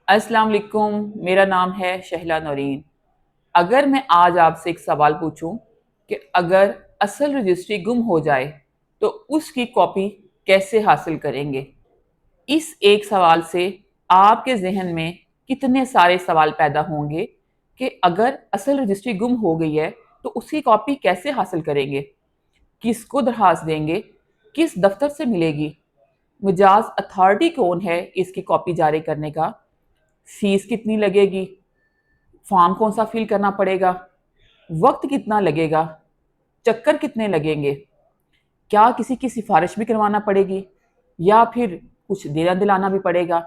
अस्सलाम वालेकुम। मेरा नाम है शहला नौरीन। अगर मैं आज आपसे एक सवाल पूछूं कि अगर असल रजिस्ट्री गुम हो जाए तो उसकी कॉपी कैसे हासिल करेंगे? इस एक सवाल से आपके जहन में कितने सारे सवाल पैदा होंगे कि अगर असल रजिस्ट्री गुम हो गई है तो उसकी कॉपी कैसे हासिल करेंगे? किसको दरखास्त देंगे? किस दफ्तर से मिलेगी? मुजाज अथॉरिटी कौन है इसकी कॉपी जारी करने का? फीस कितनी लगेगी? फॉर्म कौन सा फिल करना पड़ेगा? वक्त कितना लगेगा? चक्कर कितने लगेंगे? क्या किसी की सिफारिश भी करवाना पड़ेगी या फिर कुछ देना दिलाना भी पड़ेगा?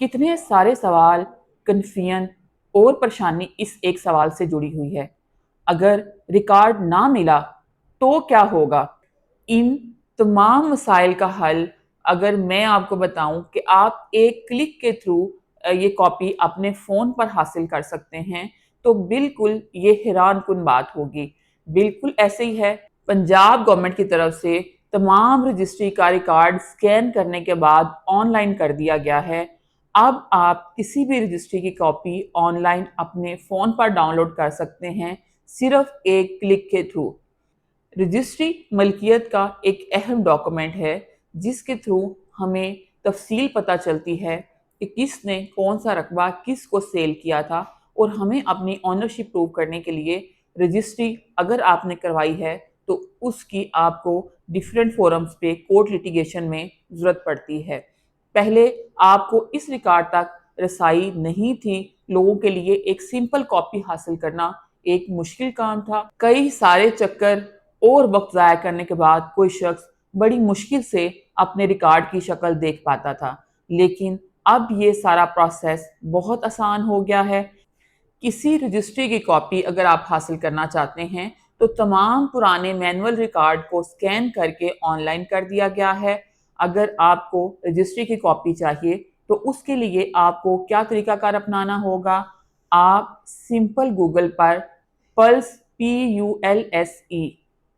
कितने सारे सवाल, कन्फ्यूजन और परेशानी इस एक सवाल से जुड़ी हुई है। अगर रिकॉर्ड ना मिला तो क्या होगा? इन तमाम मसाइल का हल अगर मैं आपको बताऊं कि आप एक क्लिक के थ्रू ये कॉपी अपने फ़ोन पर हासिल कर सकते हैं तो बिल्कुल ये हैरान कुन बात होगी। बिल्कुल ऐसे ही है। पंजाब गवर्नमेंट की तरफ से तमाम रजिस्ट्री का रिकॉर्ड स्कैन करने के बाद ऑनलाइन कर दिया गया है। अब आप किसी भी रजिस्ट्री की कॉपी ऑनलाइन अपने फ़ोन पर डाउनलोड कर सकते हैं सिर्फ एक क्लिक के थ्रू। रजिस्ट्री मलकियत का एक अहम डॉक्यूमेंट है जिसके थ्रू हमें तफसील पता चलती है कि किसने कौन सा रकबा किसको सेल किया था और हमें अपनी ऑनरशिप प्रूव करने के लिए रजिस्ट्री अगर आपने करवाई है तो उसकी आपको डिफरेंट फोरम्स पे कोर्ट लिटिगेशन में ज़रूरत पड़ती है। पहले आपको इस रिकॉर्ड तक रसाई नहीं थी। लोगों के लिए एक सिंपल कॉपी हासिल करना एक मुश्किल काम था। कई सारे चक्कर और वक्त ज़ाया करने के बाद कोई शख्स बड़ी मुश्किल से अपने रिकॉर्ड की शक्ल देख पाता था, लेकिन अब ये सारा प्रोसेस बहुत आसान हो गया है। किसी रजिस्ट्री की कॉपी अगर आप हासिल करना चाहते हैं तो तमाम पुराने मैनुअल रिकॉर्ड को स्कैन करके ऑनलाइन कर दिया गया है। अगर आपको रजिस्ट्री की कॉपी चाहिए तो उसके लिए आपको क्या तरीकाकार अपनाना होगा? आप सिंपल गूगल पर पल्स PULSE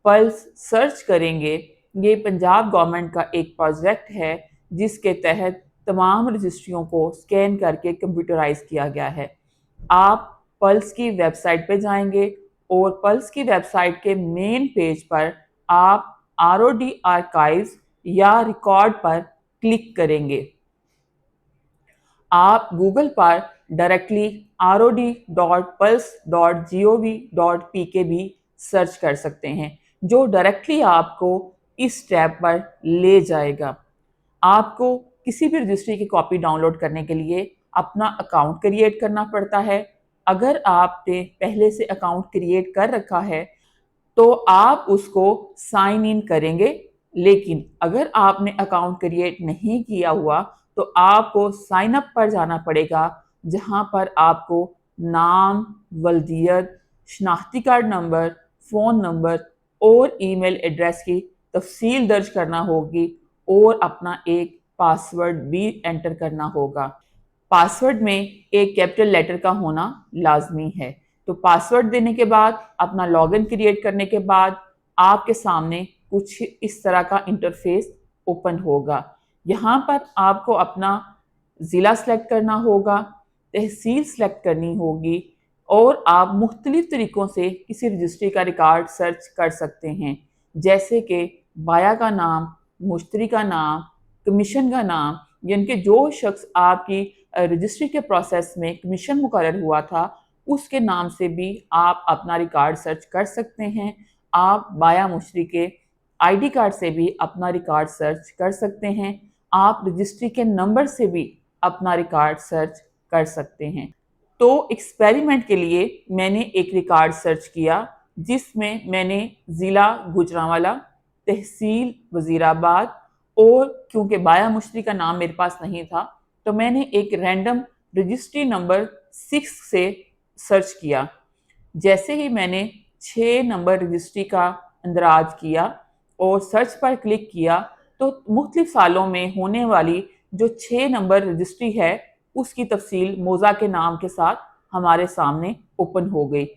पल्स सर्च करेंगे। ये पंजाब गवर्नमेंट का एक प्रोजेक्ट है जिसके तहत तमाम रजिस्ट्रियों को स्कैन करके कंप्यूटराइज किया गया है। आप पल्स की वेबसाइट पे जाएंगे और पल्स की वेबसाइट के मेन पेज पर आप ROD आर्काइव्स या रिकॉर्ड पर क्लिक करेंगे। आप गूगल पर डायरेक्टली rod.pulse.gov.pk भी सर्च कर सकते हैं जो डायरेक्टली आपको इस टैब पर ले जाएगा। आपको किसी भी रजिस्ट्री की कॉपी डाउनलोड करने के लिए अपना अकाउंट क्रिएट करना पड़ता है। अगर आपने पहले से अकाउंट क्रिएट कर रखा है तो आप उसको साइन इन करेंगे, लेकिन अगर आपने अकाउंट क्रिएट नहीं किया हुआ तो आपको साइन अप पर जाना पड़ेगा जहां पर आपको नाम, वल्दियत, शनाख्ती कार्ड नंबर, फ़ोन नंबर और ईमेल एड्रेस की तफसील दर्ज करना होगी और अपना एक पासवर्ड भी एंटर करना होगा। पासवर्ड में एक कैपिटल लेटर का होना लाजमी है। तो पासवर्ड देने के बाद अपना लॉगिन क्रिएट करने के बाद आपके सामने कुछ इस तरह का इंटरफेस ओपन होगा। यहाँ पर आपको अपना ज़िला सेलेक्ट करना होगा, तहसील सेलेक्ट करनी होगी और आप मुख्तलिफ तरीक़ों से किसी रजिस्ट्री का रिकॉर्ड सर्च कर सकते हैं, जैसे कि बाया का नाम, मुश्तरी का नाम, कमीशन का नाम, यानी कि जो शख्स आपकी रजिस्ट्री के प्रोसेस में कमीशन मुकर्रर हुआ था उसके नाम से भी आप अपना रिकॉर्ड सर्च कर सकते हैं। आप बाया मुश्तरी के ID कार्ड से भी अपना रिकॉर्ड सर्च कर सकते हैं। आप रजिस्ट्री के नंबर से भी अपना रिकॉर्ड सर्च कर सकते हैं। तो एक्सपेरिमेंट के लिए मैंने एक रिकॉर्ड सर्च किया जिसमें मैंने ज़िला गुजरांवाला, तहसील वज़ीराबाद और क्योंकि बाया मुश्तरी का नाम मेरे पास नहीं था तो मैंने एक रैंडम रजिस्ट्री नंबर 6 से सर्च किया। जैसे ही मैंने 6 नंबर रजिस्ट्री का अंदराज किया और सर्च पर क्लिक किया तो मुख्तलिफ सालों में होने वाली जो 6 नंबर रजिस्ट्री है उसकी तफसील मौज़ा के नाम के साथ हमारे सामने ओपन हो गई।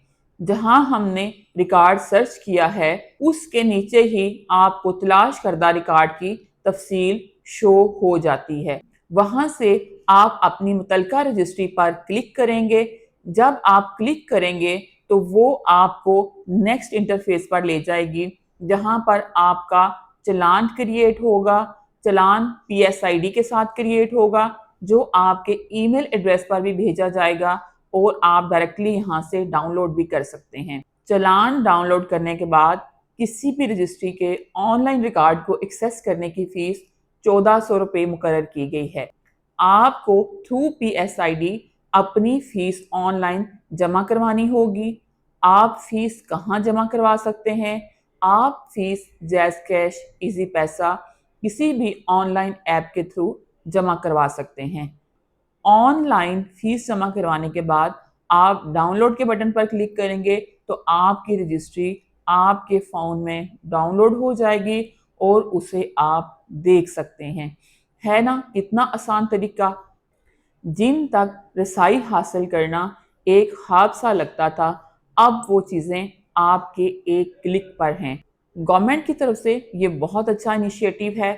जहां हमने रिकॉर्ड सर्च किया है उसके नीचे ही आपको तलाश करदा रिकॉर्ड की तफसील शो हो जाती है। وہاں سے آپ اپنی متعلقہ رجسٹری پر کلک کریں گے. جب آپ کلک کریں گے تو وہ آپ کو نیکسٹ انٹرفیس پر لے جائے گی جہاں پر آپ کا چلان کریٹ ہوگا. چلان پی ایس آئی ڈی کے ساتھ کریٹ ہوگا جو آپ کے ای میل ایڈریس پر بھی بھیجا جائے گا اور آپ ڈائریکٹلی یہاں سے ڈاؤن لوڈ بھی کر سکتے ہیں. چلان ڈاؤن لوڈ کرنے کے بعد کسی بھی رجسٹری کے آن لائن ریکارڈ کو ایکسیس کرنے کی فیس 1400 روپے مقرر کی گئی ہے. آپ کو through P S I D اپنی فیس آن لائن جمع کروانی ہوگی. آپ فیس کہاں جمع کروا سکتے ہیں؟ آپ فیس جیز کیش، ایزی پیسہ، کسی بھی آن لائن ایپ کے تھرو جمع کروا سکتے ہیں. آن لائن فیس جمع کروانے کے بعد آپ ڈاؤن لوڈ کے بٹن پر کلک کریں گے تو آپ کی رجسٹری آپ کے فون میں ڈاؤن لوڈ ہو جائے گی اور اسے آپ دیکھ سکتے ہیں. ہے نا کتنا آسان طریقہ؟ جن تک رسائی حاصل کرنا ایک خواب سا لگتا تھا، اب وہ چیزیں آپ کے ایک کلک پر ہیں. گورنمنٹ کی طرف سے یہ بہت اچھا انیشیٹو ہے.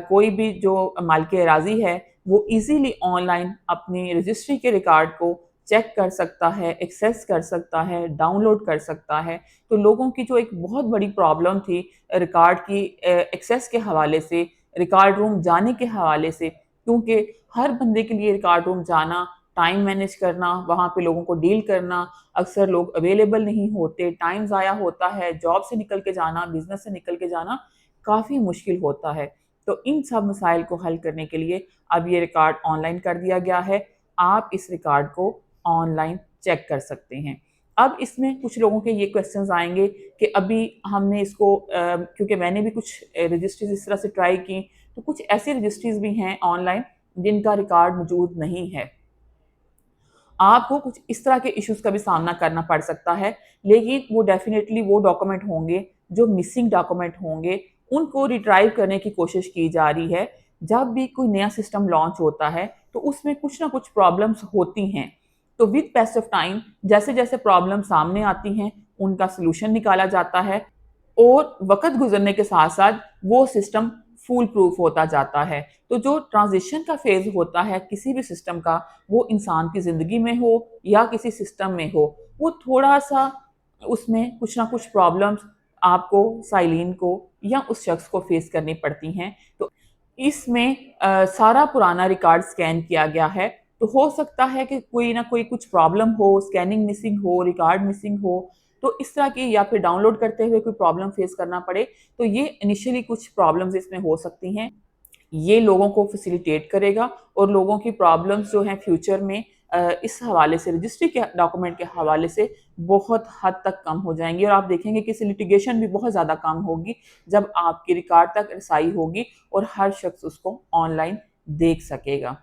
کوئی بھی جو مالک اراضی ہے وہ ایزیلی آن لائن اپنی رجسٹری کے ریکارڈ کو چیک کر سکتا ہے، ایکسیس کر سکتا ہے، ڈاؤن لوڈ کر سکتا ہے. تو لوگوں کی جو ایک بہت بڑی پرابلم تھی ریکارڈ کی ایکسیس کے حوالے سے، ریکارڈ روم جانے کے حوالے سے، کیونکہ ہر بندے کے لیے ریکارڈ روم جانا، ٹائم مینیج کرنا، وہاں پہ لوگوں کو ڈیل کرنا، اکثر لوگ اویلیبل نہیں ہوتے، ٹائم ضائع ہوتا ہے، جاب سے نکل کے جانا، بزنس سے نکل کے جانا کافی مشکل ہوتا ہے. تو ان سب مسائل کو حل کرنے کے لیے اب یہ ریکارڈ آن لائن کر دیا گیا ہے. آپ اس ریکارڈ کو آن لائن چیک کر سکتے ہیں. اب اس میں کچھ لوگوں کے یہ کوسچنز آئیں گے کہ ابھی ہم نے اس کو کیونکہ میں نے بھی کچھ رجسٹریز اس طرح سے ٹرائی کی، تو کچھ ایسی رجسٹریز بھی ہیں آن لائن جن کا ریکارڈ موجود نہیں ہے. آپ کو کچھ اس طرح کے ایشوز کا بھی سامنا کرنا پڑ سکتا ہے، لیکن وہ ڈیفینیٹلی وہ ڈاکومنٹ ہوں گے جو مسنگ ڈاکومنٹ ہوں گے، ان کو ریٹرائیو کرنے کی کوشش کی جا رہی ہے. جب بھی کوئی نیا سسٹم لانچ ہوتا ہے تو اس میں کچھ نہ کچھ پرابلمز ہوتی ہیں. تو ود پیس آف ٹائم جیسے جیسے پرابلم سامنے آتی ہیں ان کا سلوشن نکالا جاتا ہے اور وقت گزرنے کے ساتھ ساتھ وہ سسٹم فول پروف ہوتا جاتا ہے. تو جو ٹرانزیشن کا فیز ہوتا ہے کسی بھی سسٹم کا، وہ انسان کی زندگی میں ہو یا کسی سسٹم میں ہو، وہ تھوڑا سا اس میں کچھ نہ کچھ پرابلمز آپ کو، سائلین کو یا اس شخص کو فیس کرنی پڑتی ہیں. تو اس میں سارا پرانا ریکارڈ سکین کیا گیا ہے، تو ہو سکتا ہے کہ کوئی نہ کوئی کچھ پرابلم ہو، سکیننگ مسنگ ہو، ریکارڈ مسنگ ہو، تو اس طرح کی یا پھر ڈاؤن لوڈ کرتے ہوئے کوئی پرابلم فیس کرنا پڑے. تو یہ انیشلی کچھ پرابلمز اس میں ہو سکتی ہیں. یہ لوگوں کو فیسیلیٹیٹ کرے گا اور لوگوں کی پرابلمز جو ہیں فیوچر میں اس حوالے سے، رجسٹری کے ڈاکومنٹ کے حوالے سے بہت حد تک کم ہو جائیں گی. اور آپ دیکھیں گے کہ لیٹیگیشن بھی بہت زیادہ کم ہوگی جب آپ کی ریکارڈ تک رسائی ہوگی اور ہر شخص اس کو آن لائن دیکھ سکے گا.